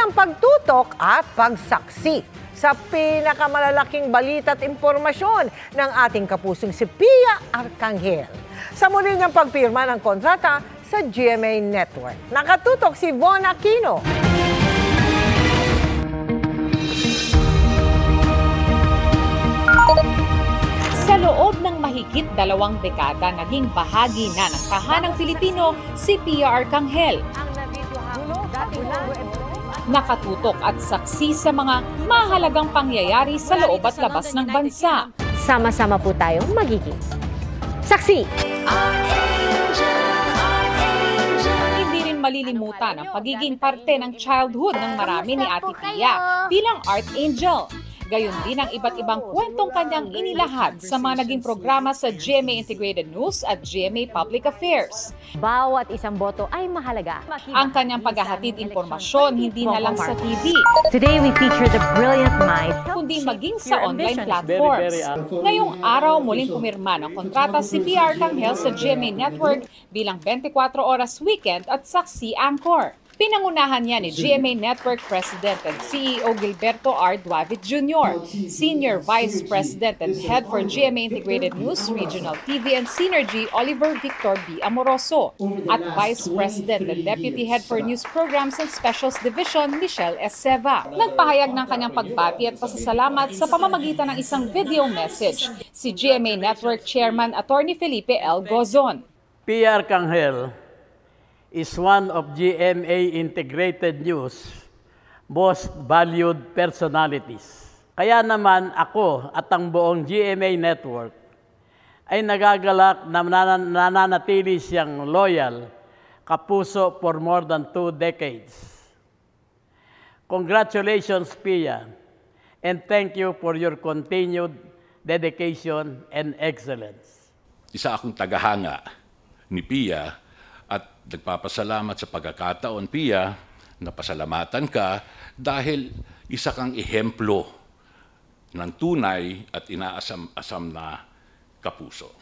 ng pagtutok at pagsaksi sa pinakamalalaking balita at impormasyon ng ating kapusong si Pia Arcangel. Sa muli niyang pagpirma ng kontrata sa GMA Network. Nakatutok si Von Aquino. Sa loob ng mahigit 2 dekada, naging bahagi na ng tahanang Pilipino si Pia Arcangel. Nakatutok at saksi sa mga mahalagang pangyayari sa loob at labas ng bansa. Sama-sama po tayong magiging saksi. Hindi rin malilimutan ang pagiging parte ng childhood ng marami ni Ate Pia bilang art angel. Gayon din ang iba't ibang kwentong kanyang inilahad sa mga naging programa sa GMA Integrated News at GMA Public Affairs. Bawat isang boto ay mahalaga. Ang kanyang paghahatid impormasyon hindi na lang sa TV, Today we feature the brilliant mind, kundi maging sa online platforms. Ngayong araw, muling pumirma ng kontrata si Pia Arcangel sa GMA Network bilang 24 oras weekend at saksi anchor. Pinangunahan niya ni GMA Network President and CEO Gilberto R. Duavit Jr., Senior Vice President and Head for GMA Integrated News, Regional TV and Synergy Oliver Victor B. Amoroso, at Vice President and Deputy Head for News Programs and Specials Division, Michelle S. Seva. Nagpahayag ng kanyang pagbati at pasasalamat sa pamamagitan ng isang video message si GMA Network Chairman Attorney Felipe L. Gozon. Pia Arcangel is one of GMA Integrated News' most valued personalities. Kaya naman ako at ang buong GMA Network ay nagagalak na nananatili siyang loyal, kapuso for more than 2 decades. Congratulations, Pia, and thank you for your continued dedication and excellence. Isa akong tagahanga ni Pia at nagpapasalamat sa pagkakataon, Pia, na pasalamatan ka dahil isa kang ehemplo ng tunay at inaasam-asam na kapuso.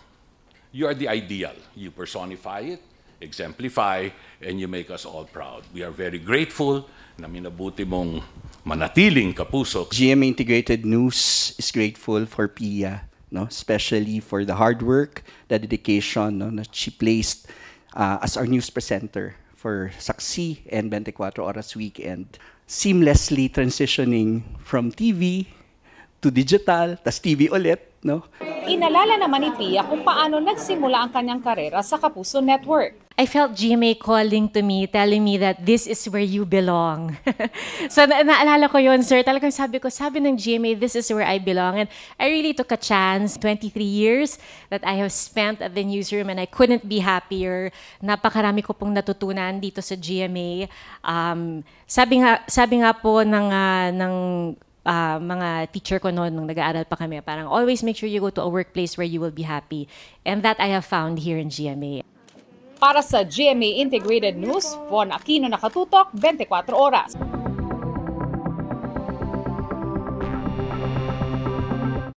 You are the ideal. You personify it, exemplify, and you make us all proud. We are very grateful na minabuti mong manatiling kapuso. GMA Integrated News is grateful for Pia, no? Especially for the hard work, the dedication, no, that she placed as our news presenter for Saksi and 24 Oras Weekend, seamlessly transitioning from TV to digital, tas TV ulit, no? Inalala naman ni Pia kung paano nagsimula ang kanyang karera sa Kapuso Network. I felt GMA calling to me, telling me that this is where you belong. So naalala ko yun, sir. Talagang sabi ng GMA, this is where I belong. And I really took a chance. 23 years that I have spent at the newsroom and I couldn't be happier. Napakarami ko pong natutunan dito sa GMA. Sabi nga po ng mga teacher ko noon nung nag-aaral pa kami, parang always make sure you go to a workplace where you will be happy. And that I have found here in GMA. Para sa GMA Integrated News, Von Aquino, Nakatutok, 24 Oras.